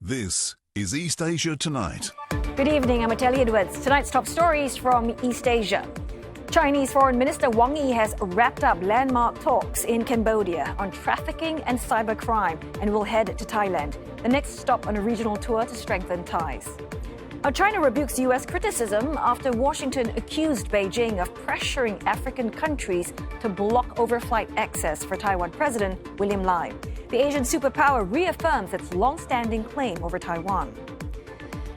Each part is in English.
This is East Asia Tonight. Good evening, I'm Ateli Edwards. Tonight's top stories from East Asia. Chinese Foreign Minister Wang Yi has wrapped up landmark talks in Cambodia on trafficking and cybercrime and will head to Thailand, the next stop on a regional tour to strengthen ties. Now, China rebukes U.S. criticism after Washington accused Beijing of pressuring African countries to block overflight access for Taiwan President William Lai. The Asian superpower reaffirms its long-standing claim over Taiwan.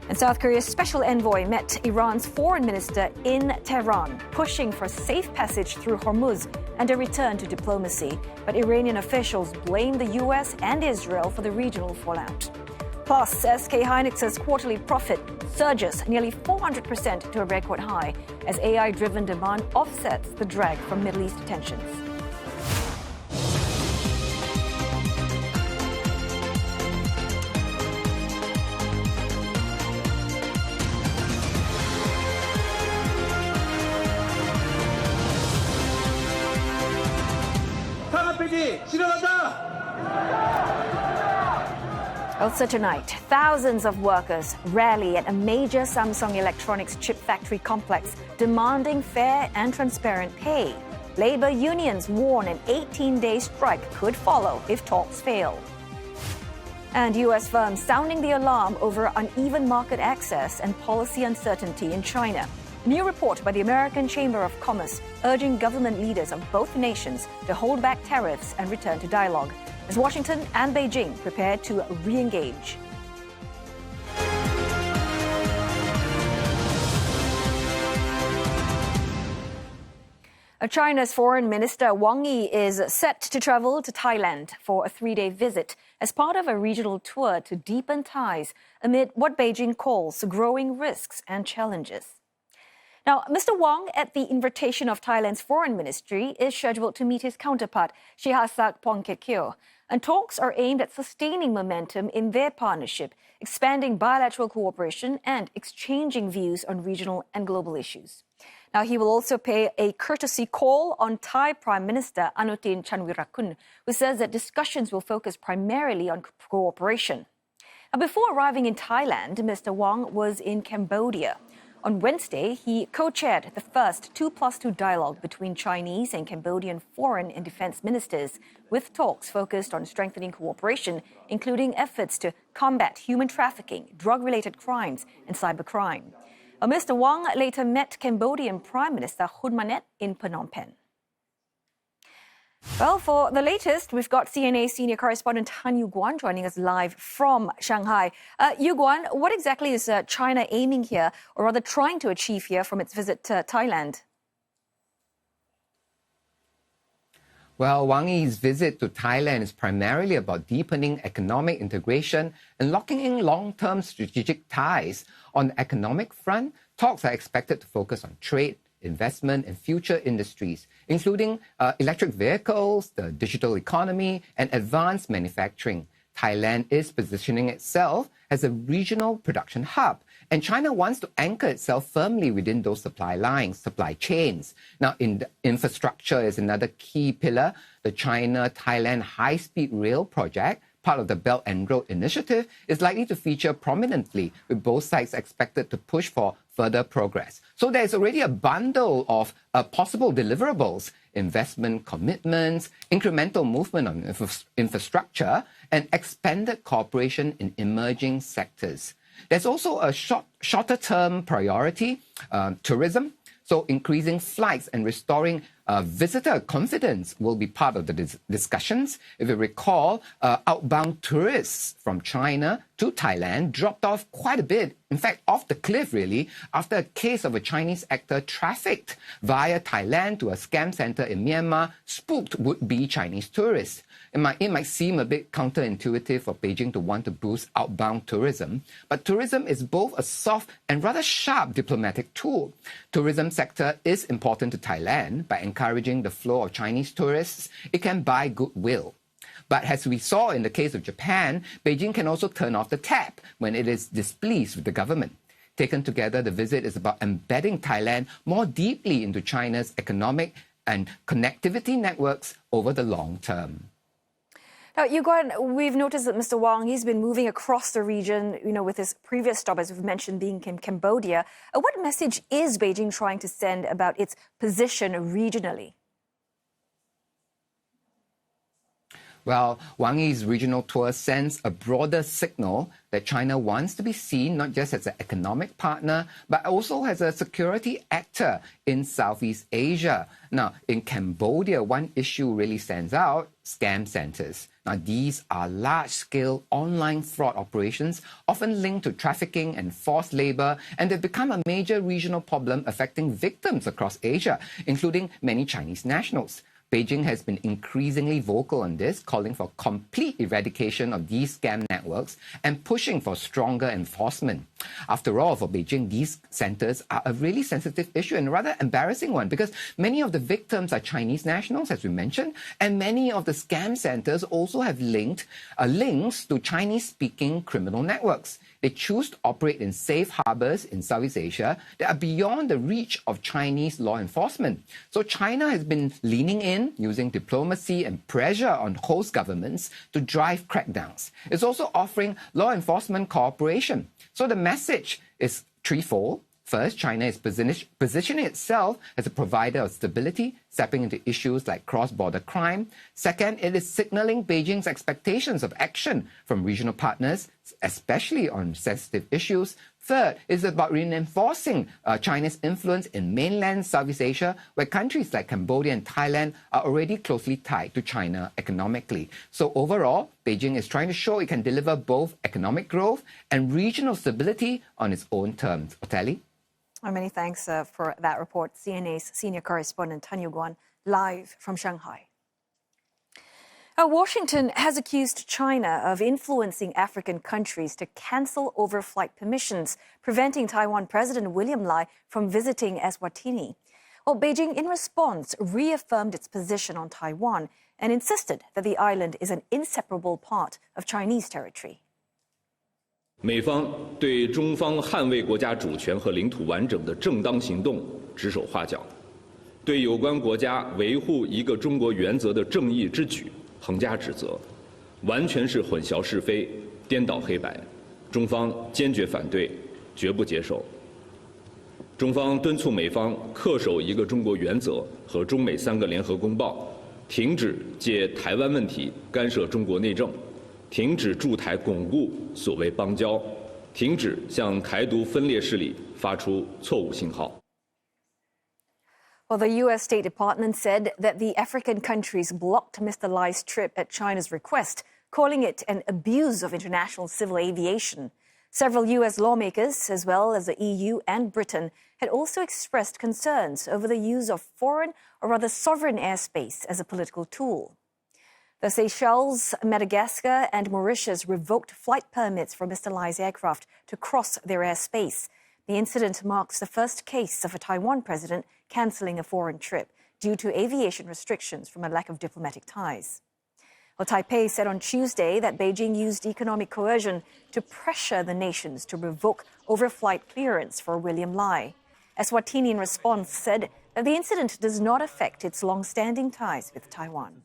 And South Korea's special envoy met Iran's foreign minister in Tehran, pushing for safe passage through Hormuz and a return to diplomacy. But Iranian officials blame the U.S. and Israel for the regional fallout. Plus, SK Hynix's quarterly profit surges nearly 400% to a record high as AI-driven demand offsets the drag from Middle East tensions. Also tonight, thousands of workers rally at a major Samsung Electronics chip factory complex demanding fair and transparent pay. Labor unions warn an 18-day strike could follow if talks fail. And U.S. firms sounding the alarm over uneven market access and policy uncertainty in China. A new report by the American Chamber of Commerce urging government leaders of both nations to hold back tariffs and return to dialogue as Washington and Beijing prepare to re-engage. China's Foreign Minister Wang Yi is set to travel to Thailand for a 3-day visit as part of a regional tour to deepen ties amid what Beijing calls growing risks and challenges. Now, Mr. Wang, at the invitation of Thailand's foreign ministry, is scheduled to meet his counterpart, Sihasak Pongkekyo, and talks are aimed at sustaining momentum in their partnership, expanding bilateral cooperation and exchanging views on regional and global issues. Now, he will also pay a courtesy call on Thai Prime Minister Anutin Chanvirakul, who says that discussions will focus primarily on cooperation. Now, before arriving in Thailand, Mr. Wang was in Cambodia. On Wednesday, he co-chaired the first 2+2 dialogue between Chinese and Cambodian foreign and defense ministers, with talks focused on strengthening cooperation, including efforts to combat human trafficking, drug-related crimes, and cybercrime. Mr. Wang later met Cambodian Prime Minister Hun Manet in Phnom Penh. Well, for the latest, we've got CNA senior correspondent Han Yuguan joining us live from Shanghai. Yuguan, what exactly is China aiming here, or rather trying to achieve here from its visit to Thailand? Well, Wang Yi's visit to Thailand is primarily about deepening economic integration and locking in long-term strategic ties. On the economic front, talks are expected to focus on trade, investment and future industries, including electric vehicles, the digital economy, and advanced manufacturing. Thailand is positioning itself as a regional production hub, and China wants to anchor itself firmly within those supply lines, supply chains. Now, infrastructure is another key pillar. The China-Thailand high-speed rail project, part of the Belt and Road Initiative, is likely to feature prominently, with both sides expected to push for further progress. So there's already a bundle of possible deliverables: investment commitments, incremental movement on infrastructure, and expanded cooperation in emerging sectors. There's also a shorter-term priority, tourism. So increasing flights and restoring visitor confidence will be part of the discussions. If you recall, outbound tourists from China to Thailand dropped off quite a bit, in fact, off the cliff, really, after a case of a Chinese actor trafficked via Thailand to a scam center in Myanmar, spooked would-be Chinese tourists. It might seem a bit counterintuitive for Beijing to want to boost outbound tourism, but tourism is both a soft and rather sharp diplomatic tool. Tourism sector is important to Thailand. By encouraging the flow of Chinese tourists, it can buy goodwill. But as we saw in the case of Japan, Beijing can also turn off the tap when it is displeased with the government. Taken together, the visit is about embedding Thailand more deeply into China's economic and connectivity networks over the long term. Now, we've noticed that Mr. Wang, he's been moving across the region, with his previous stop, as we've mentioned, being in Cambodia. What message is Beijing trying to send about its position regionally? Well, Wang Yi's regional tour sends a broader signal that China wants to be seen not just as an economic partner, but also as a security actor in Southeast Asia. Now, in Cambodia, one issue really stands out: scam centers. Now, these are large-scale online fraud operations, often linked to trafficking and forced labor, and they've become a major regional problem affecting victims across Asia, including many Chinese nationals. Beijing has been increasingly vocal on this, calling for complete eradication of these scam networks and pushing for stronger enforcement. After all, for Beijing, these centers are a really sensitive issue and a rather embarrassing one, because many of the victims are Chinese nationals, as we mentioned, and many of the scam centers also have links to Chinese-speaking criminal networks. They choose to operate in safe harbors in Southeast Asia that are beyond the reach of Chinese law enforcement. So China has been leaning in, using diplomacy and pressure on host governments to drive crackdowns. It's also offering law enforcement cooperation. So the message is threefold. First, China is positioning itself as a provider of stability, stepping into issues like cross-border crime. Second, it is signaling Beijing's expectations of action from regional partners, especially on sensitive issues. Third is about reinforcing China's influence in mainland Southeast Asia, where countries like Cambodia and Thailand are already closely tied to China economically. So overall, Beijing is trying to show it can deliver both economic growth and regional stability on its own terms. Oteli? Many thanks for that report. CNA's senior correspondent Tanya Guan, live from Shanghai. Washington has accused China of influencing African countries to cancel overflight permissions, preventing Taiwan President William Lai from visiting Eswatini. Well, Beijing, in response, reaffirmed its position on Taiwan and insisted that the island is an inseparable part of Chinese territory. 美方对中方捍卫国家主权和领土完整的正当行动指手画脚，对有关国家维护一个中国原则的正义之举横加指责，完全是混淆是非、颠倒黑白，中方坚决反对，绝不接受。中方敦促美方恪守一个中国原则和中美3个联合公报，停止借台湾问题干涉中国内政。 停止驻台巩固所谓邦交，停止向台独分裂势力发出错误信号。 Well, the U.S. State Department said that the African countries blocked Mr. Lai's trip at China's request, calling it an abuse of international civil aviation. Several U.S. lawmakers, as well as the EU and Britain, had also expressed concerns over the use of foreign, or rather sovereign airspace as a political tool. The Seychelles, Madagascar and Mauritius revoked flight permits for Mr. Lai's aircraft to cross their airspace. The incident marks the first case of a Taiwan president cancelling a foreign trip due to aviation restrictions from a lack of diplomatic ties. Well, Taipei said on Tuesday that Beijing used economic coercion to pressure the nations to revoke overflight clearance for William Lai. Eswatini, in response, said that the incident does not affect its long-standing ties with Taiwan.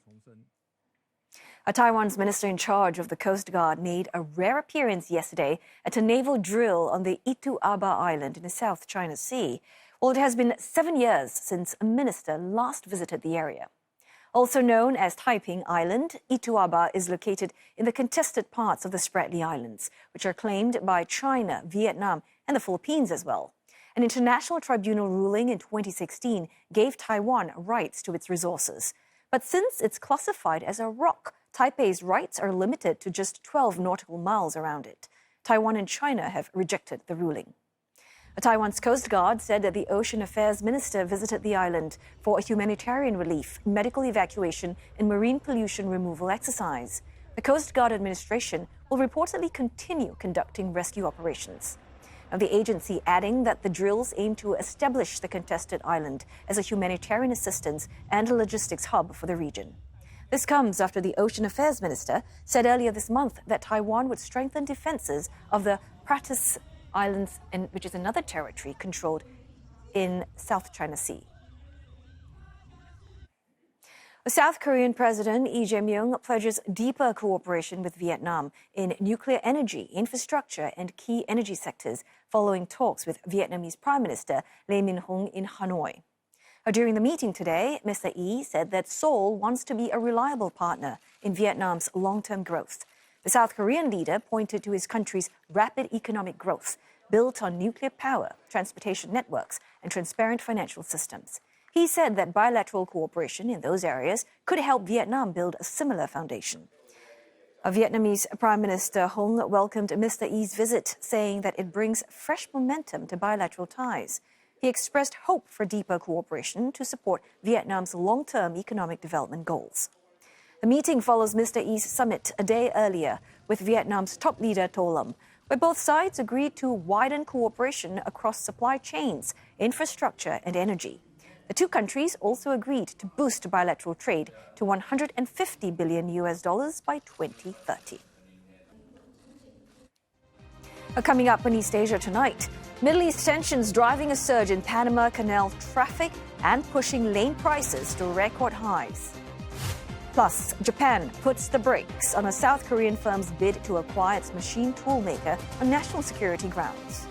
Taiwan's minister in charge of the Coast Guard made a rare appearance yesterday at a naval drill on the Itu Aba Island in the South China Sea. Well, it has been 7 years since a minister last visited the area. Also known as Taiping Island, Itu Aba is located in the contested parts of the Spratly Islands, which are claimed by China, Vietnam, and the Philippines as well. An international tribunal ruling in 2016 gave Taiwan rights to its resources. But since it's classified as a rock, Taipei's rights are limited to just 12 nautical miles around it. Taiwan and China have rejected the ruling. Taiwan's Coast Guard said that the Ocean Affairs Minister visited the island for a humanitarian relief, medical evacuation, and marine pollution removal exercise. The Coast Guard administration will reportedly continue conducting rescue operations. Now, the agency adding that the drills aim to establish the contested island as a humanitarian assistance and a logistics hub for the region. This comes after the Ocean Affairs Minister said earlier this month that Taiwan would strengthen defenses of the Pratas Islands, which is another territory controlled in South China Sea. The South Korean President Myung pledges deeper cooperation with Vietnam in nuclear energy, infrastructure, and key energy sectors following talks with Vietnamese Prime Minister Lee Min-ho in Hanoi. During the meeting today, Mr. Yi said that Seoul wants to be a reliable partner in Vietnam's long-term growth. The South Korean leader pointed to his country's rapid economic growth, built on nuclear power, transportation networks, and transparent financial systems. He said that bilateral cooperation in those areas could help Vietnam build a similar foundation. A Vietnamese Prime Minister Hong welcomed Mr. Yi's visit, saying that it brings fresh momentum to bilateral ties. He expressed hope for deeper cooperation to support Vietnam's long-term economic development goals. The meeting follows Mr. Yi's summit a day earlier with Vietnam's top leader To Lam, where both sides agreed to widen cooperation across supply chains, infrastructure, and energy. The two countries also agreed to boost bilateral trade to $150 billion by 2030. Coming up in East Asia tonight, Middle East tensions driving a surge in Panama Canal traffic and pushing lane prices to record highs. Plus, Japan puts the brakes on a South Korean firm's bid to acquire its machine tool maker on national security grounds.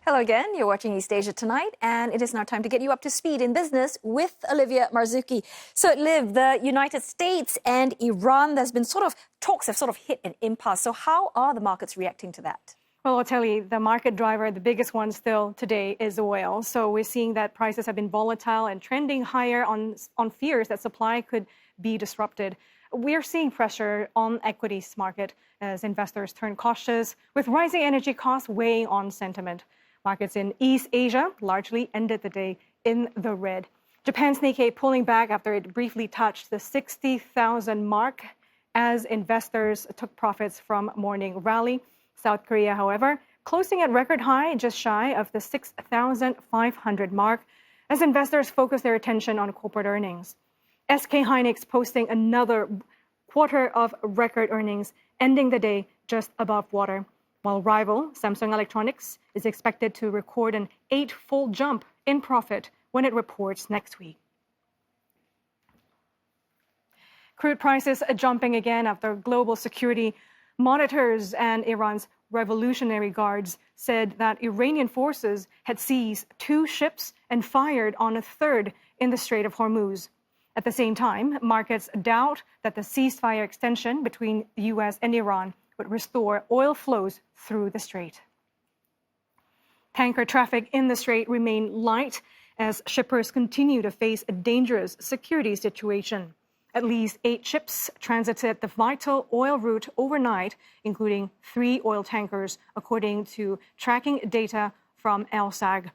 Hello again, you're watching East Asia Tonight, and it is now time to get you up to speed in business with Olivia Marzuki. So, Liv, the United States and Iran, there's been talks have hit an impasse. So how are the markets reacting to that? Well, I'll tell you, the market driver, the biggest one still today is oil. So we're seeing that prices have been volatile and trending higher on fears that supply could be disrupted. We're seeing pressure on equities market as investors turn cautious, with rising energy costs weighing on sentiment. Markets in East Asia largely ended the day in the red. Japan's Nikkei pulling back after it briefly touched the 60,000 mark as investors took profits from morning rally. South Korea, however, closing at record high, just shy of the 6,500 mark, as investors focus their attention on corporate earnings. SK Hynix posting another quarter of record earnings, ending the day just above water, while rival Samsung Electronics is expected to record an 8-fold jump in profit when it reports next week. Crude prices are jumping again after global security monitors and Iran's Revolutionary Guards said that Iranian forces had seized 2 ships and fired on a third in the Strait of Hormuz. At the same time, markets doubt that the ceasefire extension between the U.S. and Iran would restore oil flows through the strait. Tanker traffic in the strait remained light as shippers continue to face a dangerous security situation. At least 8 ships transited the vital oil route overnight, including 3 oil tankers, according to tracking data from LSAG.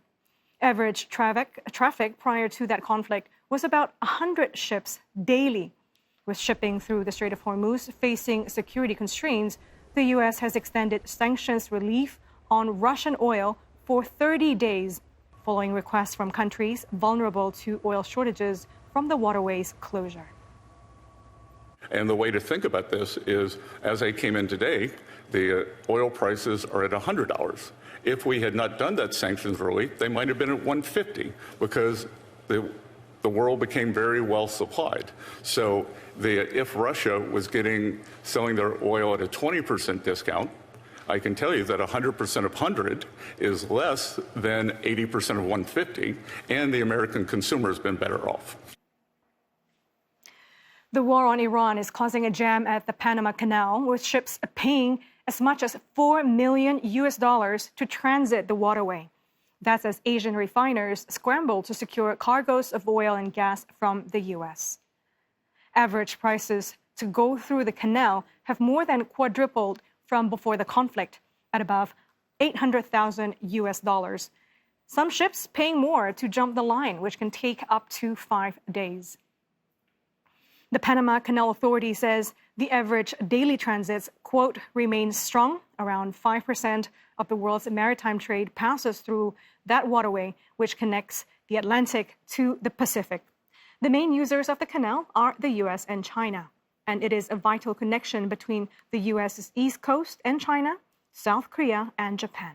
Average traffic prior to that conflict was about 100 ships daily. With shipping through the Strait of Hormuz facing security constraints, the U.S. has extended sanctions relief on Russian oil for 30 days, following requests from countries vulnerable to oil shortages from the waterway's closure. And the way to think about this is, as I came in today, the oil prices are at $100. If we had not done that sanctions relief, they might have been at $150 because the world became very well supplied. So if Russia was selling their oil at a 20% discount, I can tell you that 100% of 100 is less than 80% of 150, and the American consumer has been better off. The war on Iran is causing a jam at the Panama Canal, with ships paying as much as $4 million to transit the waterway. That's as Asian refiners scramble to secure cargoes of oil and gas from the U.S. Average prices to go through the canal have more than quadrupled from before the conflict, at above $800,000. Some ships paying more to jump the line, which can take up to 5 days. The Panama Canal Authority says the average daily transits, quote, remains strong. Around 5% of the world's maritime trade passes through that waterway, which connects the Atlantic to the Pacific. The main users of the canal are the U.S. and China. and it is a vital connection between the U.S.'s East Coast and China, South Korea, and Japan.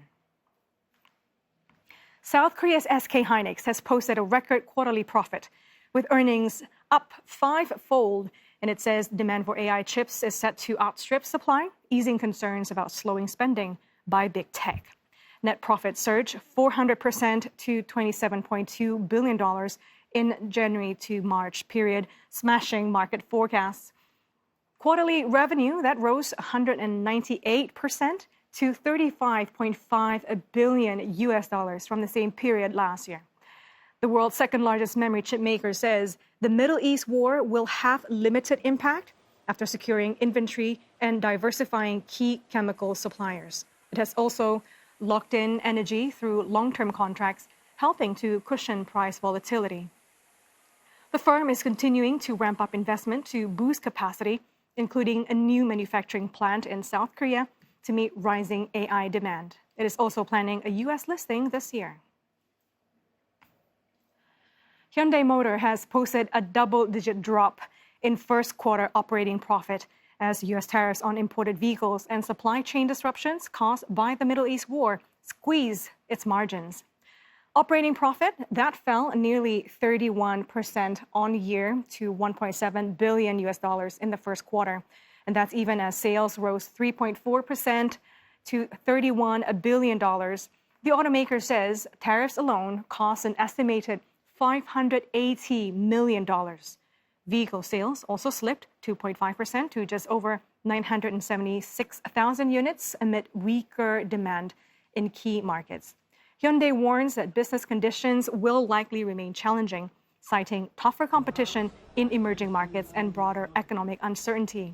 South Korea's SK Hynix has posted a record quarterly profit, with earnings up five-fold, and it says demand for AI chips is set to outstrip supply, easing concerns about slowing spending by big tech. Net profit surged 400% to $27.2 billion in January to March period, smashing market forecasts. Quarterly revenue that rose 198% to $35.5 billion from the same period last year. The world's second largest memory chip maker says the Middle East war will have limited impact after securing inventory and diversifying key chemical suppliers. It has also locked in energy through long-term contracts, helping to cushion price volatility. The firm is continuing to ramp up investment to boost capacity, including a new manufacturing plant in South Korea to meet rising AI demand. It is also planning a U.S. listing this year. Hyundai Motor has posted a double-digit drop in first quarter operating profit as U.S. tariffs on imported vehicles and supply chain disruptions caused by the Middle East war squeeze its margins. Operating profit that fell nearly 31% on year to $1.7 billion in the first quarter. And that's even as sales rose 3.4% to $31 billion. The automaker says tariffs alone cost an estimated $580 million. Vehicle sales also slipped 2.5% to just over 976,000 units amid weaker demand in key markets. Hyundai warns that business conditions will likely remain challenging, citing tougher competition in emerging markets and broader economic uncertainty.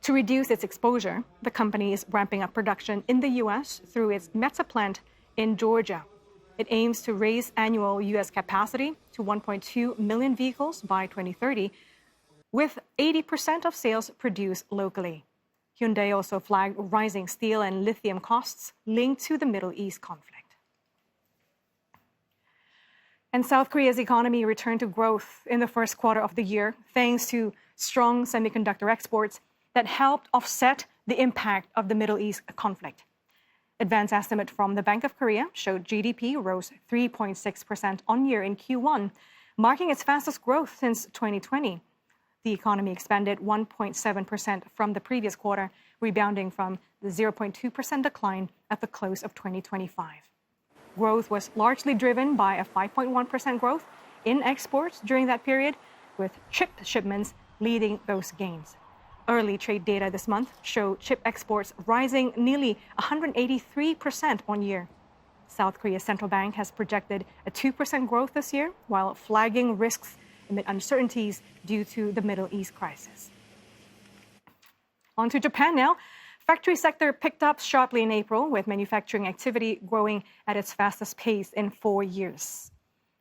To reduce its exposure, the company is ramping up production in the U.S. through its Meta plant in Georgia. It aims to raise annual U.S. capacity to 1.2 million vehicles by 2030, with 80% of sales produced locally. Hyundai also flagged rising steel and lithium costs linked to the Middle East conflict. And South Korea's economy returned to growth in the first quarter of the year, thanks to strong semiconductor exports that helped offset the impact of the Middle East conflict. Advanced estimate from the Bank of Korea showed GDP rose 3.6% on year in Q1, marking its fastest growth since 2020. The economy expanded 1.7% from the previous quarter, rebounding from the 0.2% decline at the close of 2025. Growth was largely driven by a 5.1% growth in exports during that period, with chip shipments leading those gains. Early trade data this month showed chip exports rising nearly 183% on year. South Korea's central bank has projected a 2% growth this year, while flagging risks amid uncertainties due to the Middle East crisis. On to Japan now. Factory sector picked up sharply in April, with manufacturing activity growing at its fastest pace in 4 years.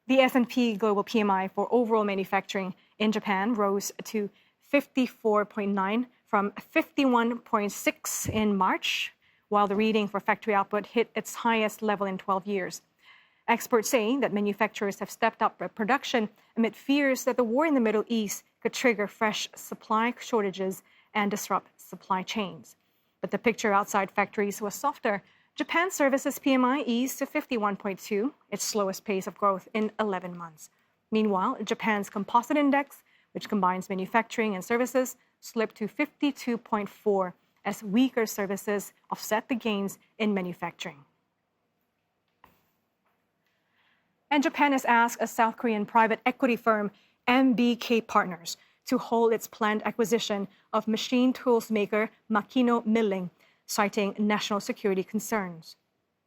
The S&P Global PMI for overall manufacturing in Japan rose to 54.9 from 51.6 in March, while the reading for factory output hit its highest level in 12 years. Experts say that manufacturers have stepped up production amid fears that the war in the Middle East could trigger fresh supply shortages and disrupt supply chains. But the picture outside factories was softer. Japan Services PMI eased to 51.2, its slowest pace of growth in 11 months. Meanwhile, Japan's composite index, which combines manufacturing and services, slipped to 52.4 as weaker services offset the gains in manufacturing. And Japan has asked a South Korean private equity firm, MBK Partners, to hold its planned acquisition of machine tools maker Makino Milling, citing national security concerns.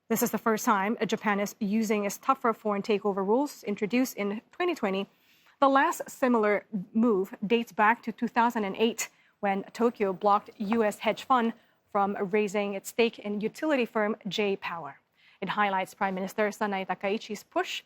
This is the first time Japan is using its tougher foreign takeover rules introduced in 2020. The last similar move dates back to 2008, when Tokyo blocked U.S. hedge fund from raising its stake in utility firm J-Power. It highlights Prime Minister Sanai Takaichi's push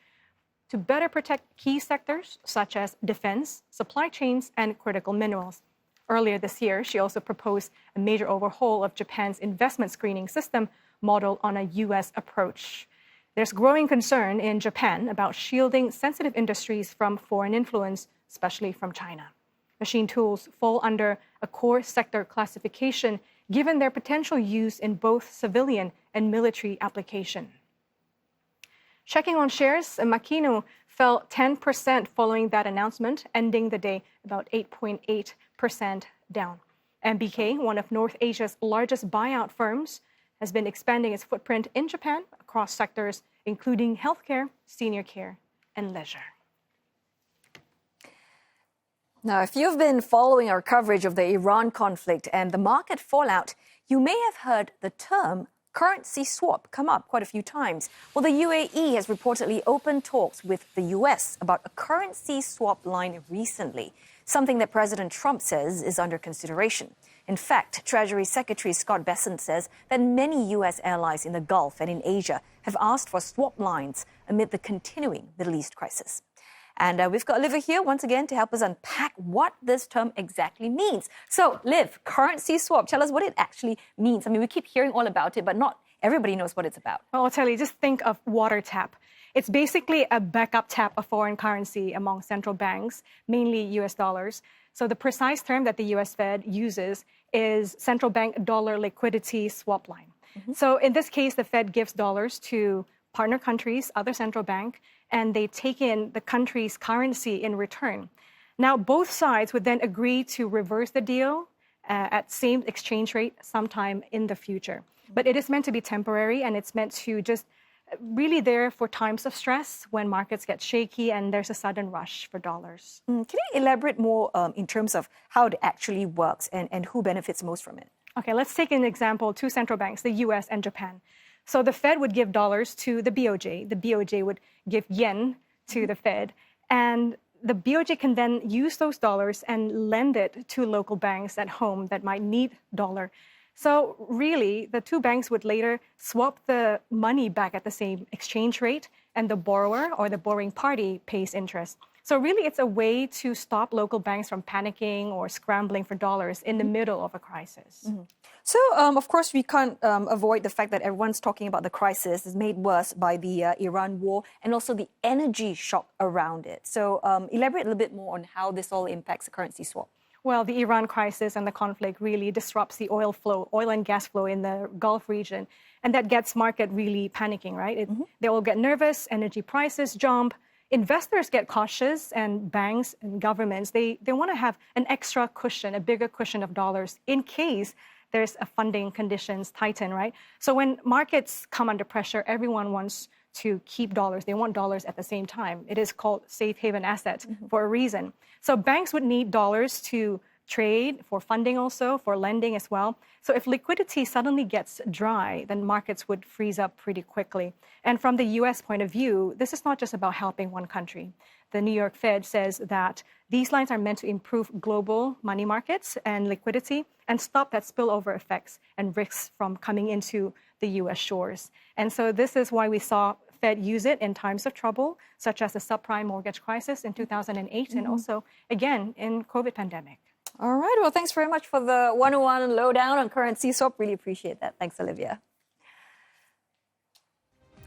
to better protect key sectors such as defense, supply chains, and critical minerals. Earlier this year, she also proposed a major overhaul of Japan's investment screening system modeled on a U.S. approach. There's growing concern in Japan about shielding sensitive industries from foreign influence, especially from China. machine tools fall under a core sector classification, given their potential use in both civilian and military application. Checking on shares, Makino fell 10% following that announcement, ending the day about 8.8% down. MBK, one of North Asia's largest buyout firms, has been expanding its footprint in Japan across sectors, including healthcare, senior care, and leisure. Now, if you've been following our coverage of the Iran conflict and the market fallout, you may have heard the term currency swap come up quite a few times. Well, the UAE has reportedly opened talks with the US about a currency swap line recently, something that President Trump says is under consideration. In fact, Treasury Secretary Scott Bessent says that many US allies in the Gulf and in Asia have asked for swap lines amid the continuing Middle East crisis. And we've got Liv here once again to help us unpack what this term exactly means. So, Liv, currency swap, tell us what it actually means. I mean, we keep hearing all about it, but not everybody knows what it's about. Well, I'll tell you, just think of water tap. It's basically a backup tap of foreign currency among central banks, mainly US dollars. So the precise term that the US Fed uses is central bank dollar liquidity swap line. So in this case, the Fed gives dollars to partner countries, other central bank, and they take in the country's currency in return. Now, both sides would then agree to reverse the deal at same exchange rate sometime in the future. But it is meant to be temporary, and it's meant to just really there for times of stress when markets get shaky and there's a sudden rush for dollars. Can you elaborate more in terms of how it actually works and who benefits most from it? Okay, let's take an example, two central banks, the US and Japan. So the Fed would give dollars to the BOJ. The BOJ would give yen to the Fed. And the BOJ can then use those dollars and lend it to local banks at home that might need dollar. So really, the two banks would later swap the money back at the same exchange rate, and the borrower or the borrowing party pays interest. So really, it's a way to stop local banks from panicking or scrambling for dollars in the middle of a crisis. So, of course, we can't avoid the fact that everyone's talking about the crisis is made worse by the Iran war and also the energy shock around it. So, elaborate a little bit more on how this all impacts the currency swap. Well, the Iran crisis and the conflict really disrupts the oil and gas flow in the Gulf region. And that gets market really panicking, right? They all get nervous, energy prices jump, investors get cautious, and banks and governments, they want to have an extra cushion, a bigger cushion of dollars in case there's a funding conditions tighten, right? So when markets come under pressure, everyone wants to keep dollars. They want dollars at the same time. It is called safe haven asset for a reason. So banks would need dollars to trade, for funding also, for lending as well. So if liquidity suddenly gets dry, then markets would freeze up pretty quickly. And from the US point of view, this is not just about helping one country. The New York Fed says that these lines are meant to improve global money markets and liquidity and stop that spillover effects and risks from coming into the US shores. And so this is why we saw Fed use it in times of trouble, such as the subprime mortgage crisis in 2008 and also, again, in COVID pandemic. All right. Well, thanks very much for the 101 lowdown on currency swap. Really appreciate that. Thanks, Olivia.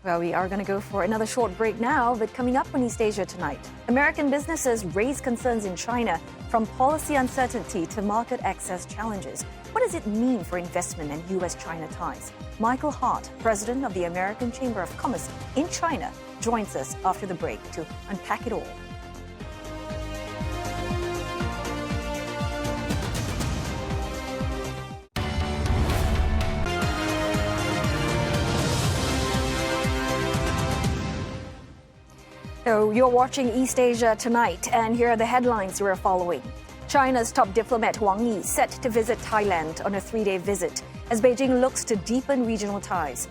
Well, we are going to go for another short break now, but coming up on East Asia tonight, American businesses raise concerns in China from policy uncertainty to market access challenges. What does it mean for investment and US-China ties? Michael Hart, president of the American Chamber of Commerce in China, joins us after the break to unpack it all. So you're watching East Asia tonight, and here are the headlines we're following. China's top diplomat Wang Yi set to visit Thailand on a 3-day visit as Beijing looks to deepen regional ties.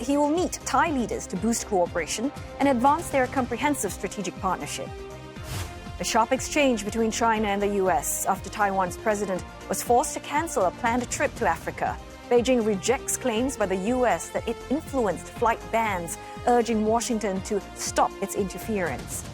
He will meet Thai leaders to boost cooperation and advance their comprehensive strategic partnership. A sharp exchange between China and the US after Taiwan's president was forced to cancel a planned trip to Africa. Beijing rejects claims by the US that it influenced flight bans, urging Washington to stop its interference.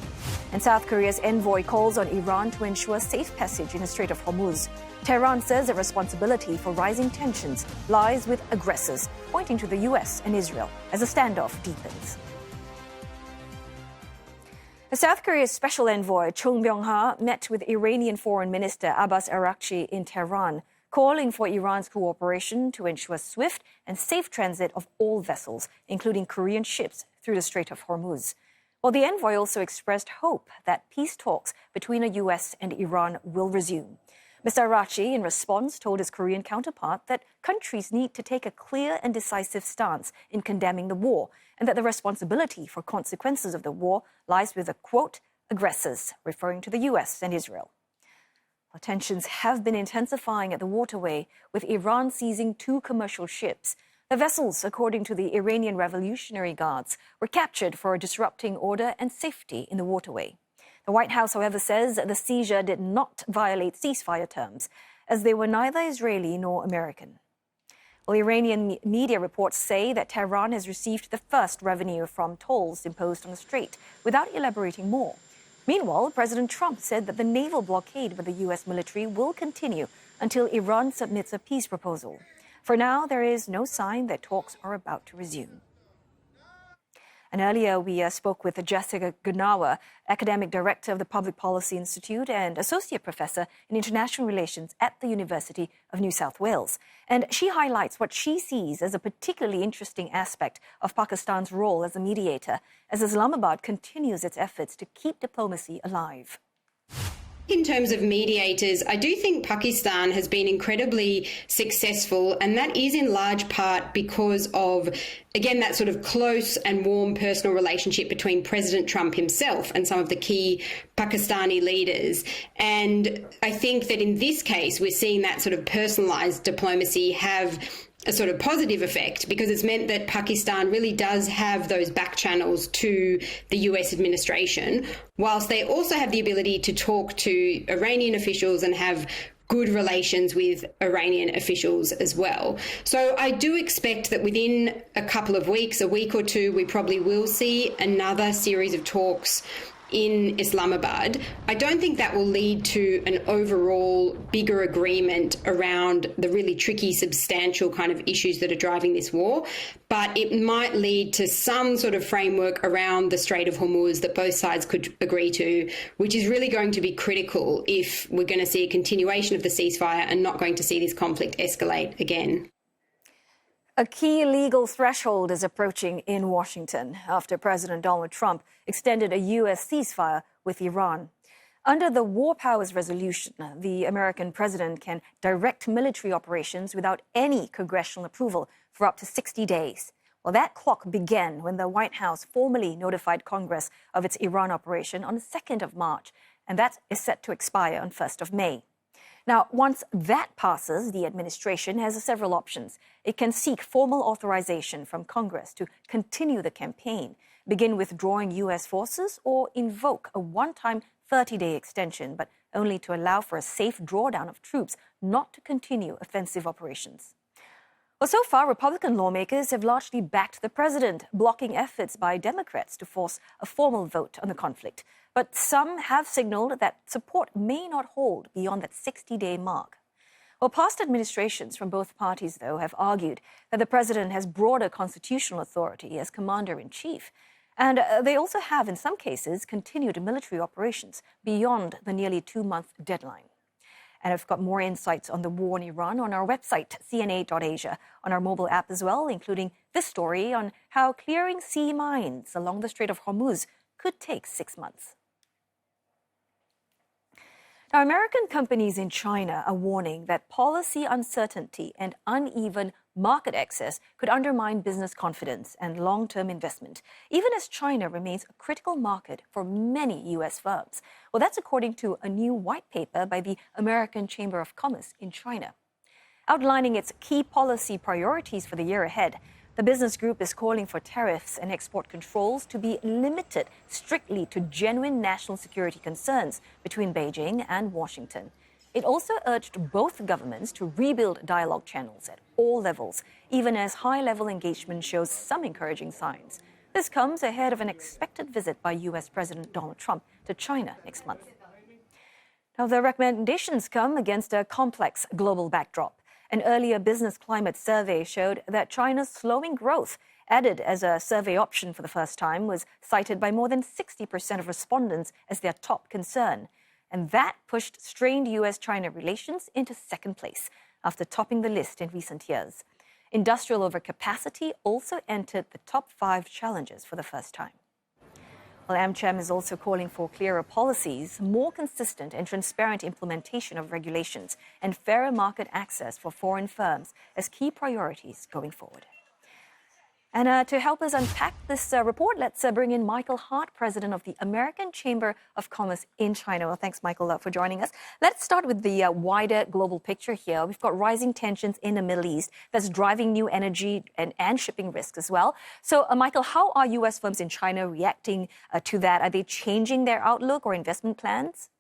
And South Korea's envoy calls on Iran to ensure safe passage in the Strait of Hormuz. Tehran says the responsibility for rising tensions lies with aggressors, pointing to the US and Israel as the standoff deepens. South Korea's special envoy Chung Byung-ha met with Iranian Foreign Minister Abbas Araghchi in Tehran, calling for Iran's cooperation to ensure swift and safe transit of all vessels, including Korean ships, through the Strait of Hormuz. Well, the envoy also expressed hope that peace talks between the U.S. and Iran will resume. Mr. Araghchi, in response, told his Korean counterpart that countries need to take a clear and decisive stance in condemning the war, and that the responsibility for consequences of the war lies with the, quote, aggressors, referring to the U.S. and Israel. Well, tensions have been intensifying at the waterway, with Iran seizing 2 commercial ships. The vessels, according to the Iranian Revolutionary Guards, were captured for disrupting order and safety in the waterway. The White House, however, says the seizure did not violate ceasefire terms, as they were neither Israeli nor American. Well, Iranian media reports say that Tehran has received the first revenue from tolls imposed on the strait, without elaborating more. Meanwhile, President Trump said that the naval blockade by the U.S. military will continue until Iran submits a peace proposal. For now, there is no sign that talks are about to resume. And earlier, we spoke with Jessica Gunawa, Academic Director of the Public Policy Institute and Associate Professor in International Relations at the University of New South Wales. And she highlights what she sees as a particularly interesting aspect of Pakistan's role as a mediator, as Islamabad continues its efforts to keep diplomacy alive. In terms of mediators, I do think Pakistan has been incredibly successful, and that is in large part because of, again, that sort of close and warm personal relationship between President Trump himself and some of the key Pakistani leaders. And I think that in this case, we're seeing that sort of personalised diplomacy have a sort of positive effect, because it's meant that Pakistan really does have those back channels to the US administration, whilst they also have the ability to talk to Iranian officials and have good relations with Iranian officials as well. So I do expect that within a couple of weeks, a week or two, we probably will see another series of talks in Islamabad. I don't think that will lead to an overall bigger agreement around the really tricky, substantial kind of issues that are driving this war, but it might lead to some sort of framework around the Strait of Hormuz that both sides could agree to, which is really going to be critical if we're going to see a continuation of the ceasefire and not going to see this conflict escalate again. A key legal threshold is approaching in Washington after President Donald Trump extended a U.S. ceasefire with Iran. Under the War Powers Resolution, the American president can direct military operations without any congressional approval for up to 60 days. Well, that clock began when the White House formally notified Congress of its Iran operation on the 2nd of March, and that is set to expire on 1st of May. Now, once that passes, the administration has several options. It can seek formal authorization from Congress to continue the campaign, begin withdrawing U.S. forces, or invoke a one-time 30-day extension, but only to allow for a safe drawdown of troops, not to continue offensive operations. Well, so far, Republican lawmakers have largely backed the president, blocking efforts by Democrats to force a formal vote on the conflict. But some have signaled that support may not hold beyond that 60-day mark. Well, past administrations from both parties, though, have argued that the president has broader constitutional authority as commander-in-chief. And they also have, in some cases, continued military operations beyond the nearly 2-month deadline. And I've got more insights on the war in Iran on our website, cna.asia, on our mobile app as well, including this story on how clearing sea mines along the Strait of Hormuz could take 6 months. Now, American companies in China are warning that policy uncertainty and uneven market access could undermine business confidence and long-term investment, even as China remains a critical market for many U.S. firms. Well, that's according to a new white paper by the American Chamber of Commerce in China. Outlining its key policy priorities for the year ahead, the business group is calling for tariffs and export controls to be limited strictly to genuine national security concerns between Beijing and Washington. It also urged both governments to rebuild dialogue channels at all levels, even as high-level engagement shows some encouraging signs. This comes ahead of an expected visit by U.S. President Donald Trump to China next month. Now, the recommendations come against a complex global backdrop. An earlier business climate survey showed that China's slowing growth added as a survey option for the first time, was cited by more than 60% of respondents as their top concern. And that pushed strained US-China relations into second place after topping the list in recent years. Industrial overcapacity also entered the top 5 challenges for the first time. Well, AmCham is also calling for clearer policies, more consistent and transparent implementation of regulations, and fairer market access for foreign firms as key priorities going forward. And to help us unpack this report, let's bring in Michael Hart, president of the American Chamber of Commerce in China. Well, thanks, Michael, for joining us. Let's start with the wider global picture here. We've got rising tensions in the Middle East that's driving new energy and shipping risks as well. So, Michael, how are U.S. firms in China reacting to that? Are they changing their outlook or investment plans?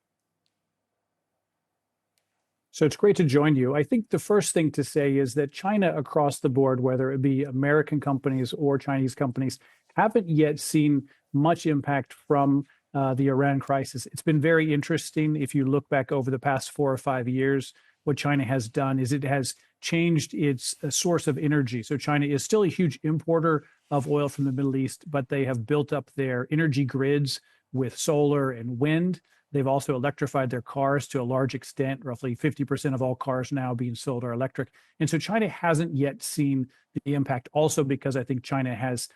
So it's great to join you. I think the first thing to say is that China across the board, whether it be American companies or Chinese companies, haven't yet seen much impact from the Iran crisis. It's been very interesting. If you look back over the past 4 or 5 years, what China has done is it has changed its source of energy. So China is still a huge importer of oil from the Middle East, but they have built up their energy grids with solar and wind. They've also electrified their cars to a large extent. Roughly 50% of all cars now being sold are electric. And so China hasn't yet seen the impact, also because I think China has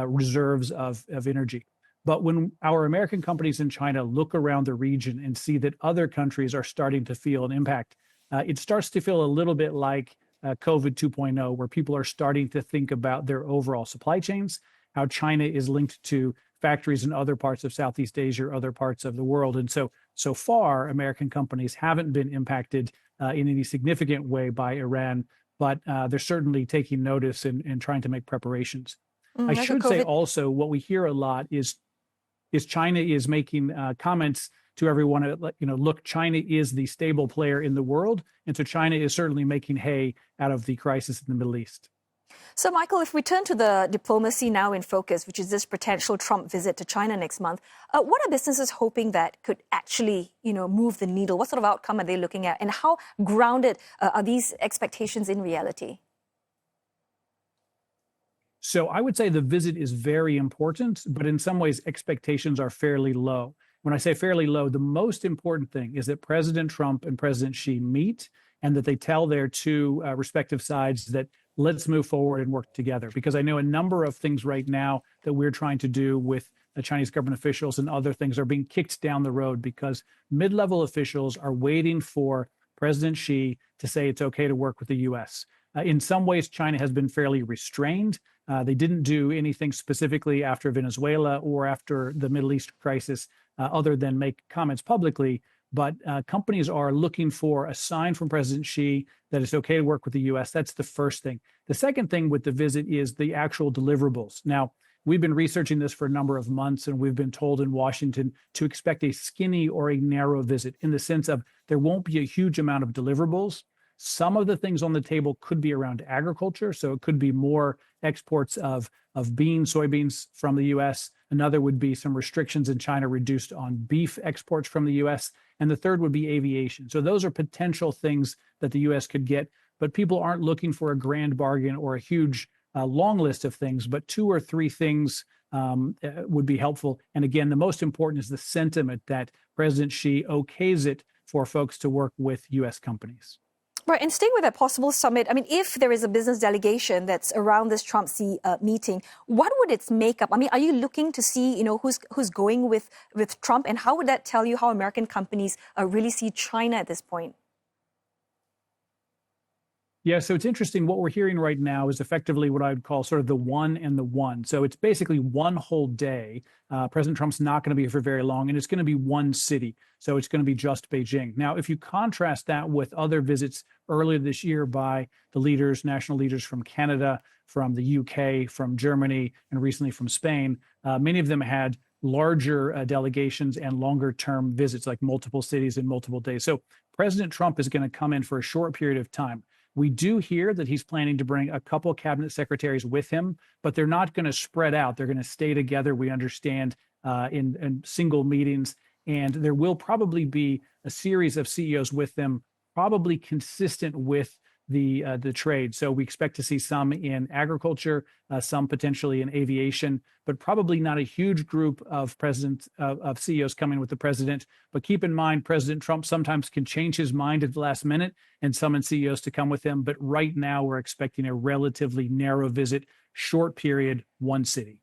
reserves of energy. But when our American companies in China look around the region and see that other countries are starting to feel an impact, it starts to feel a little bit like COVID 2.0, where people are starting to think about their overall supply chains, how China is linked to factories in other parts of Southeast Asia or other parts of the world. And so far, American companies haven't been impacted in any significant way by Iran, but they're certainly taking notice and trying to make preparations. I should say also, what we hear a lot is China is making comments to everyone, look, China is the stable player in the world. And so China is certainly making hay out of the crisis in the Middle East. So, Michael, if we turn to the diplomacy now in focus, which is this potential Trump visit to China next month, what are businesses hoping that could actually, move the needle? What sort of outcome are they looking at? And how grounded are these expectations in reality? So I would say the visit is very important, but in some ways, expectations are fairly low. When I say fairly low, the most important thing is that President Trump and President Xi meet and that they tell their two respective sides that let's move forward and work together. Because I know a number of things right now that we're trying to do with the Chinese government officials and other things are being kicked down the road because mid-level officials are waiting for President Xi to say it's okay to work with the U.S. In some ways, China has been fairly restrained. They didn't do anything specifically after Venezuela or after the Middle East crisis other than make comments publicly. But companies are looking for a sign from President Xi that it's okay to work with the U.S. That's the first thing. The second thing with the visit is the actual deliverables. Now, we've been researching this for a number of months, and we've been told in Washington to expect a skinny or a narrow visit in the sense of there won't be a huge amount of deliverables. Some of the things on the table could be around agriculture. So it could be more exports of beans, soybeans from the U.S. Another would be some restrictions in China reduced on beef exports from the U.S. And the third would be aviation. So those are potential things that the U.S. could get. But people aren't looking for a grand bargain or a huge long list of things, but 2 or 3 things would be helpful. And again, the most important is the sentiment that President Xi okays it for folks to work with U.S. companies. Right, and staying with that possible summit, I mean, if there is a business delegation that's around this Trump-Xi meeting, what would its makeup? I mean, are you looking to see, who's going with Trump, and how would that tell you how American companies really see China at this point? Yeah, so it's interesting. What we're hearing right now is effectively what I would call sort of the one and the one. So it's basically one whole day. President Trump's not going to be here for very long, and it's going to be one city. So it's going to be just Beijing. Now, if you contrast that with other visits earlier this year by the leaders, national leaders from Canada, from the UK, from Germany, and recently from Spain, many of them had larger delegations and longer term visits, like multiple cities in multiple days. So President Trump is going to come in for a short period of time. We do hear that he's planning to bring a couple of cabinet secretaries with him, but they're not going to spread out. They're going to stay together, we understand, in single meetings. And there will probably be a series of CEOs with them, probably consistent with the trade. So we expect to see some in agriculture, some potentially in aviation, but probably not a huge group of of CEOs coming with the president. But keep in mind, President Trump sometimes can change his mind at the last minute and summon CEOs to come with him. But right now, we're expecting a relatively narrow visit, short period, one city.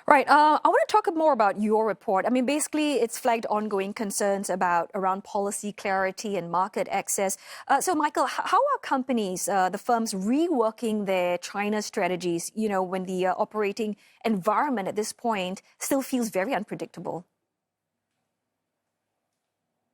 Right. I want to talk more about your report. I mean, basically, it's flagged ongoing concerns around policy clarity and market access. So, Michael, how are companies, the firms, reworking their China strategies, when the operating environment at this point still feels very unpredictable?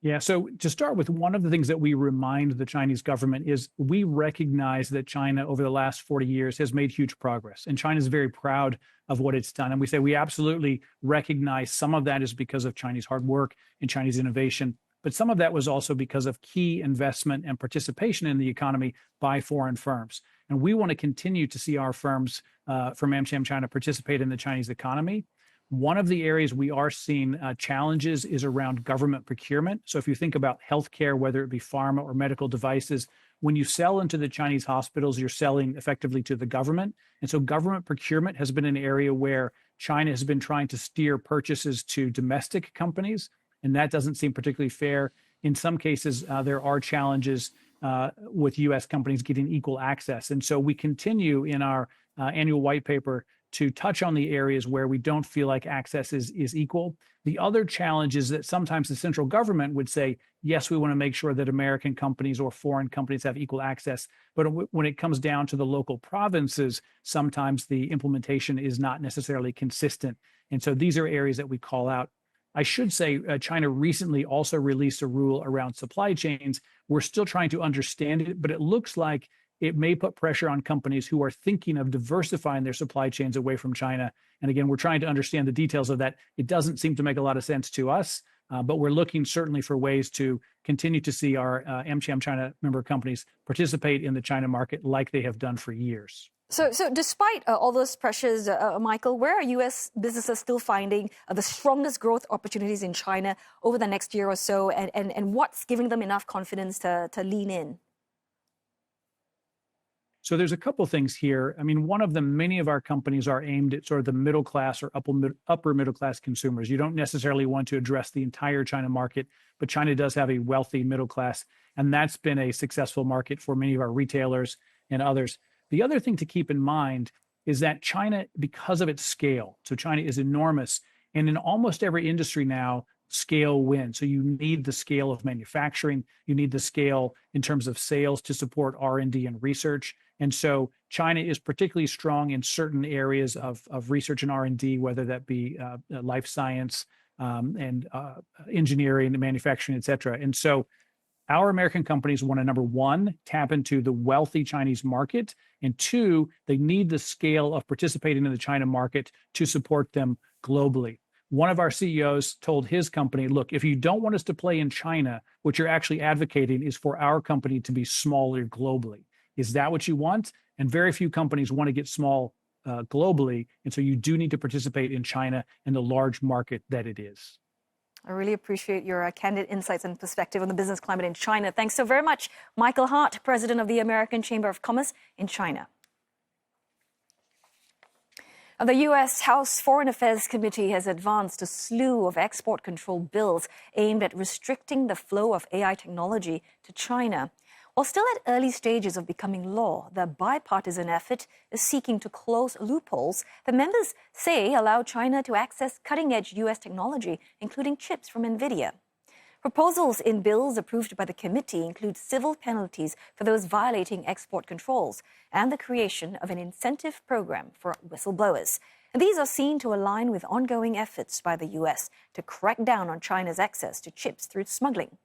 Yeah, so to start with, one of the things that we remind the Chinese government is we recognize that China over the last 40 years has made huge progress, and China is very proud of what it's done. And we say we absolutely recognize some of that is because of Chinese hard work and Chinese innovation, but some of that was also because of key investment and participation in the economy by foreign firms. And we want to continue to see our firms from AmCham China participate in the Chinese economy. One of the areas we are seeing challenges is around government procurement. So if you think about healthcare, whether it be pharma or medical devices, when you sell into the Chinese hospitals, you're selling effectively to the government. And so government procurement has been an area where China has been trying to steer purchases to domestic companies, and that doesn't seem particularly fair. In some cases, there are challenges with U.S. companies getting equal access. And so we continue in our annual white paper to touch on the areas where we don't feel like access is equal. The other challenge is that sometimes the central government would say, yes, we want to make sure that American companies or foreign companies have equal access. But when it comes down to the local provinces, sometimes the implementation is not necessarily consistent. And so these are areas that we call out. I should say China recently also released a rule around supply chains. We're still trying to understand it, but it looks like it may put pressure on companies who are thinking of diversifying their supply chains away from China. And again, we're trying to understand the details of that. It doesn't seem to make a lot of sense to us, but we're looking certainly for ways to continue to see our AmCham China member companies participate in the China market like they have done for years. So despite all those pressures, Michael, where are U.S. businesses still finding the strongest growth opportunities in China over the next year or so? And what's giving them enough confidence to lean in? So there's a couple things here. I mean, one of them, many of our companies are aimed at sort of the middle class or upper middle class consumers. You don't necessarily want to address the entire China market, but China does have a wealthy middle class, and that's been a successful market for many of our retailers and others. The other thing to keep in mind is that China, because of its scale, so China is enormous, and in almost every industry now, scale wins. So you need the scale of manufacturing, you need the scale in terms of sales to support R&D and research. And so China is particularly strong in certain areas of research and R&D, whether that be life science and engineering and manufacturing, et cetera. And so our American companies want to, number one, tap into the wealthy Chinese market, and two, they need the scale of participating in the China market to support them globally. One of our CEOs told his company, look, if you don't want us to play in China, what you're actually advocating is for our company to be smaller globally. Is that what you want? And very few companies want to get small globally. And so you do need to participate in China and the large market that it is. I really appreciate your candid insights and perspective on the business climate in China. Thanks so very much, Michael Hart, president of the American Chamber of Commerce in China. The U.S. House Foreign Affairs Committee has advanced a slew of export control bills aimed at restricting the flow of AI technology to China. While still at early stages of becoming law, the bipartisan effort is seeking to close loopholes that members say allow China to access cutting-edge U.S. technology, including chips from NVIDIA. Proposals in bills approved by the committee include civil penalties for those violating export controls and the creation of an incentive program for whistleblowers. And these are seen to align with ongoing efforts by the U.S. to crack down on China's access to chips through smuggling.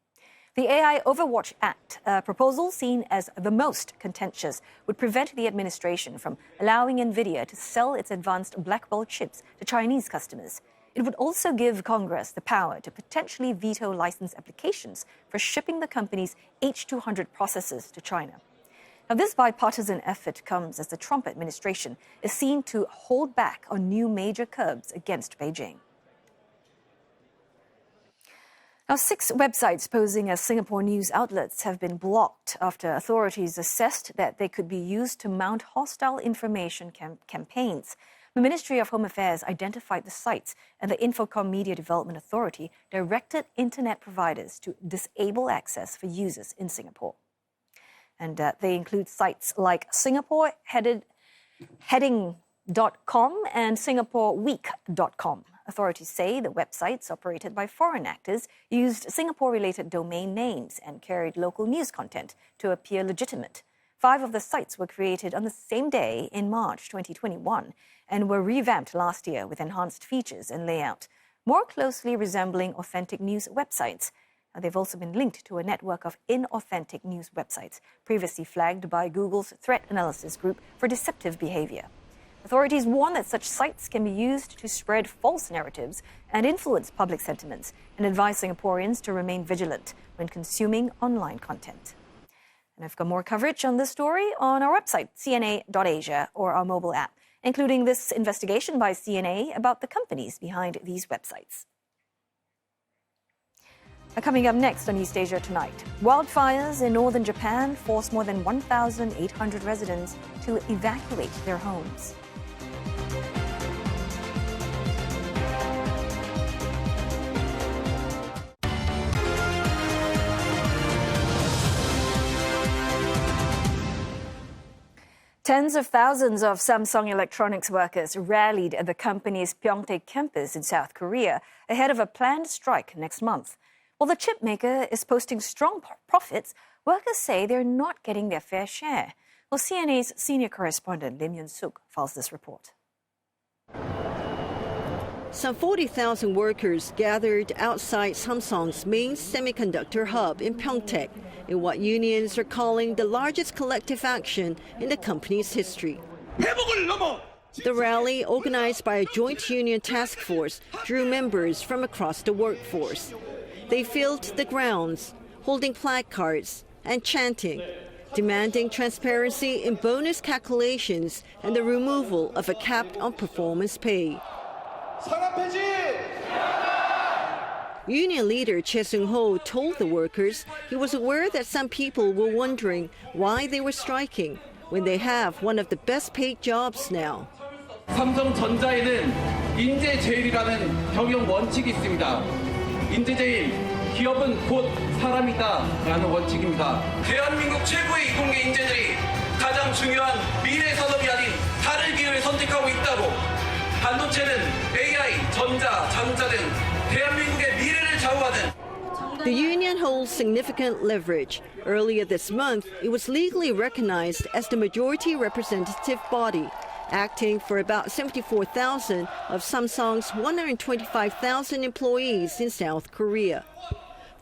The AI Overwatch Act, a proposal seen as the most contentious, would prevent the administration from allowing NVIDIA to sell its advanced Blackwell chips to Chinese customers. It would also give Congress the power to potentially veto license applications for shipping the company's H200 processors to China. Now, this bipartisan effort comes as the Trump administration is seen to hold back on new major curbs against Beijing. Now, 6 websites posing as Singapore news outlets have been blocked after authorities assessed that they could be used to mount hostile information campaigns. The Ministry of Home Affairs identified the sites, and the Infocom Media Development Authority directed internet providers to disable access for users in Singapore. And they include sites like SingaporeHeading.com and SingaporeWeek.com. Authorities say the websites, operated by foreign actors, used Singapore-related domain names and carried local news content to appear legitimate. 5 of the sites were created on the same day in March 2021 and were revamped last year with enhanced features and layout, more closely resembling authentic news websites. They've also been linked to a network of inauthentic news websites, previously flagged by Google's threat analysis group for deceptive behavior. Authorities warn that such sites can be used to spread false narratives and influence public sentiments, and advise Singaporeans to remain vigilant when consuming online content. And I've got more coverage on this story on our website, cna.asia, or our mobile app, including this investigation by CNA about the companies behind these websites. Coming up next on East Asia Tonight, wildfires in northern Japan forced more than 1,800 residents to evacuate their homes. Tens of thousands of Samsung Electronics workers rallied at the company's Pyeongtaek campus in South Korea ahead of a planned strike next month. While the chip maker is posting strong profits, workers say they're not getting their fair share. Well, CNA's senior correspondent Lim Yun-suk files this report. Some 40,000 workers gathered outside Samsung's main semiconductor hub in Pyeongtaek in what unions are calling the largest collective action in the company's history. The rally, organized by a joint union task force, drew members from across the workforce. They filled the grounds, holding placards and chanting, demanding transparency in bonus calculations and the removal of a cap on performance pay. Union leader Choi Seung-ho told the workers he was aware that some people were wondering why they were striking when they have one of the best paid jobs now. 삼성전자에는 인재제일이라는 경영 원칙이 있습니다. 인재제일, 기업은 곧 사람이다라는 원칙입니다. 대한민국 최고의 이공계 인재들이 가장 중요한 미래 산업이 아닌 다른 기회를 선택하고 있다고. 반도체는 AI, 전자, 자동차 등 대한민국의 미래를 좌우하는. The union holds significant leverage. Earlier this month, it was legally recognized as the majority representative body, acting for about 74,000 of Samsung's 125,000 employees in South Korea.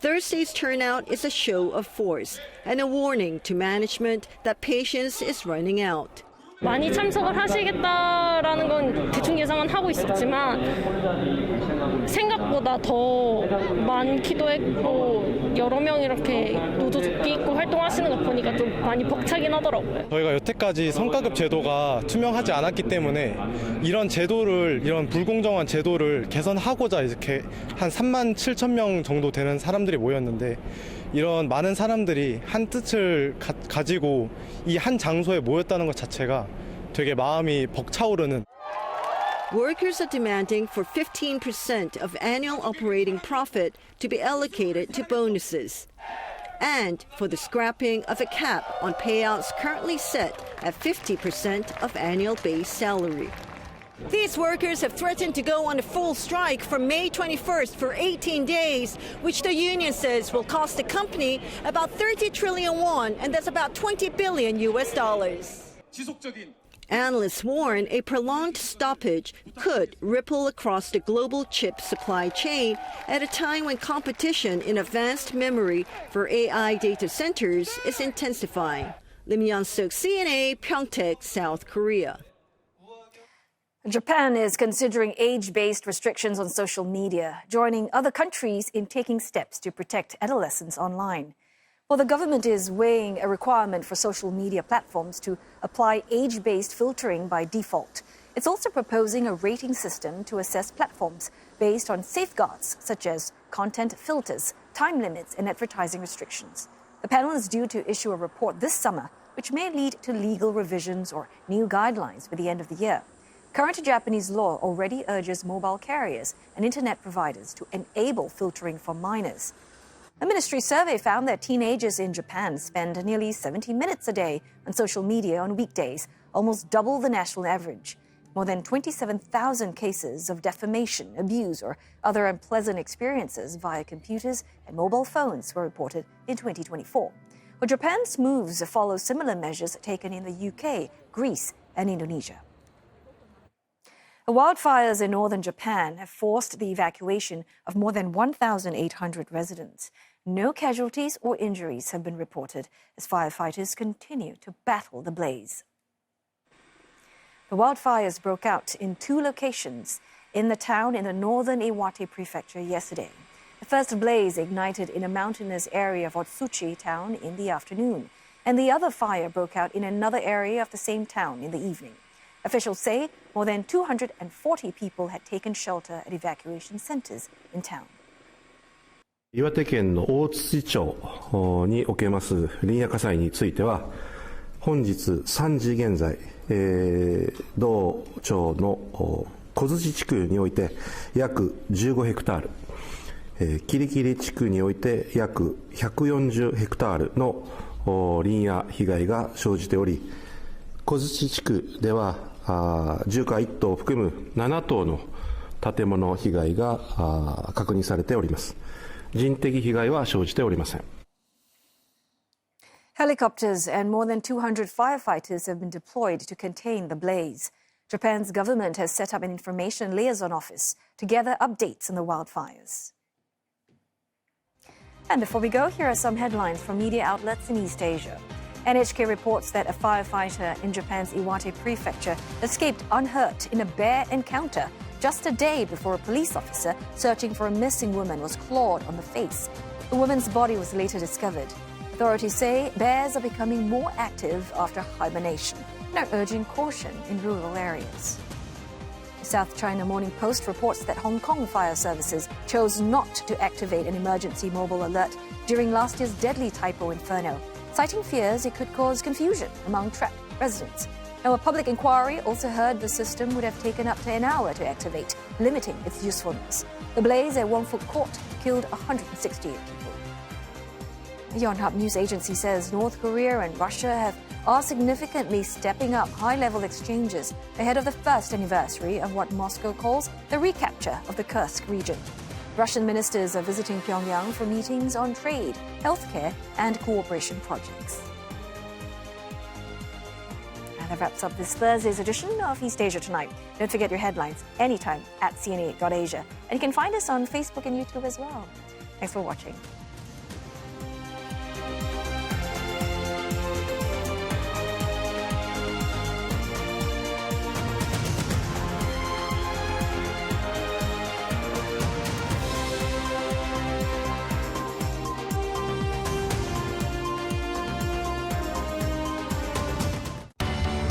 Thursday's turnout is a show of force and a warning to management that patience is running out. 많이 참석을 하시겠다라는 건 대충 예상은 하고 있었지만 생각보다 더 많기도 했고 여러 명 이렇게 노조 조끼 입고 활동하시는 거 보니까 좀 많이 벅차긴 하더라고요. 저희가 여태까지 성과급 제도가 투명하지 않았기 때문에 이런 제도를, 이런 불공정한 제도를 개선하고자 이렇게 한 3만 7천 명 정도 되는 사람들이 모였는데 이런 많은 사람들이 한 뜻을 가지고 이 한 장소에 모였다는 것 자체가 되게 마음이 벅차오르는. Workers are demanding for 15% of annual operating profit to be allocated to bonuses, and for the scrapping of a cap on payouts currently set at 50% of annual base salary. These workers have threatened to go on a full strike from May 21st for 18 days, which the union says will cost the company about 30 trillion won, and that's about $20 billion US. Analysts warn a prolonged stoppage could ripple across the global chip supply chain at a time when competition in advanced memory for AI data centers is intensifying. Lim Yun-suk, CNA, Pyeongtaek, South Korea. Japan is considering age-based restrictions on social media, joining other countries in taking steps to protect adolescents online. Well, the government is weighing a requirement for social media platforms to apply age-based filtering by default. It's also proposing a rating system to assess platforms based on safeguards such as content filters, time limits, and advertising restrictions. The panel is due to issue a report this summer, which may lead to legal revisions or new guidelines by the end of the year. Current Japanese law already urges mobile carriers and internet providers to enable filtering for minors. A ministry survey found that teenagers in Japan spend nearly 70 minutes a day on social media on weekdays, almost double the national average. More than 27,000 cases of defamation, abuse, or other unpleasant experiences via computers and mobile phones were reported in 2024. Well, Japan's moves follow similar measures taken in the UK, Greece, and Indonesia. The wildfires in northern Japan have forced the evacuation of more than 1,800 residents. No casualties or injuries have been reported as firefighters continue to battle the blaze. The wildfires broke out in 2 locations in the town in the northern Iwate prefecture yesterday. The first blaze ignited in a mountainous area of Otsuchi town in the afternoon, and the other fire broke out in another area of the same town in the evening. Officials say more than 240 people had taken shelter at evacuation centers in town. 岩手県の大槌町におけます林野火災については、本日3時現在、同町の小槌地区において約15ヘクタール、キリキリ地区において約140ヘクタールの林野被害が生じており、小槌地区では住家1棟を含む7棟の建物被害が確認されております。人的被害は生じておりません。Helicopters and more than 200 firefighters have been deployed to contain the blaze. Japan's government has set up an information liaison office to gather updates on the wildfires. And before we go, here are some headlines from media outlets in East Asia. NHK reports that a firefighter in Japan's Iwate prefecture escaped unhurt in a bear encounter just a day before a police officer searching for a missing woman was clawed on the face. The woman's body was later discovered. Authorities say bears are becoming more active after hibernation and are urging caution in rural areas. The South China Morning Post reports that Hong Kong fire services chose not to activate an emergency mobile alert during last year's deadly typhoon Inferno, citing fears it could cause confusion among trapped residents. Now, a public inquiry also heard the system would have taken up to an hour to activate, limiting its usefulness. The blaze at Wongfu Court killed 168 people. The Yonhap news agency says North Korea and Russia are significantly stepping up high-level exchanges ahead of the first anniversary of what Moscow calls the recapture of the Kursk region. Russian ministers are visiting Pyongyang for meetings on trade, healthcare, and cooperation projects. And that wraps up this Thursday's edition of East Asia Tonight. Don't forget your headlines anytime at cna.asia. And you can find us on Facebook and YouTube as well. Thanks for watching.